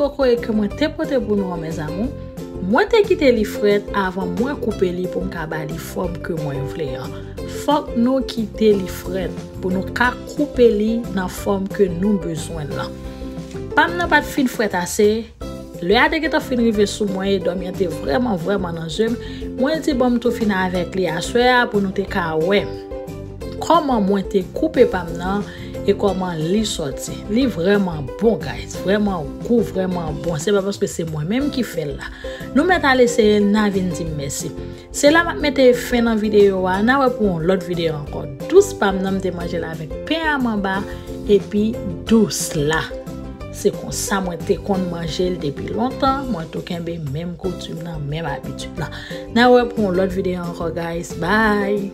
coco que moi te porté pour nous mes amours. Moi te quitté li fret avant moi couper li pour m'ka li forme que moi voulais. Faut nous quitter li fret pour nous ka couper li dans forme que nous besoin là. Pam nan pas de fin fret assez. Le a de que ta fin rive sous moi et dormir était vraiment dans jeu. Moi dit bon tout fin avec li à soir pour nous te ka ouais. Comment moi te couper pam nan et comment li sorti. Li vraiment bon guys, vraiment goût vraiment bon. C'est pas parce que c'est moi-même qui fait là. Nous mettons à laisser Navin dire merci. C'est là que mettre fin dans vidéo a na pour l'autre vidéo encore. 12 pam nan te manger là avec pain à mamba et puis douce là. C'est comme ça moi te kon manger depuis longtemps, moi tout kembe même coutume là, même habitude là. Na pour l'autre vidéo encore guys. Bye.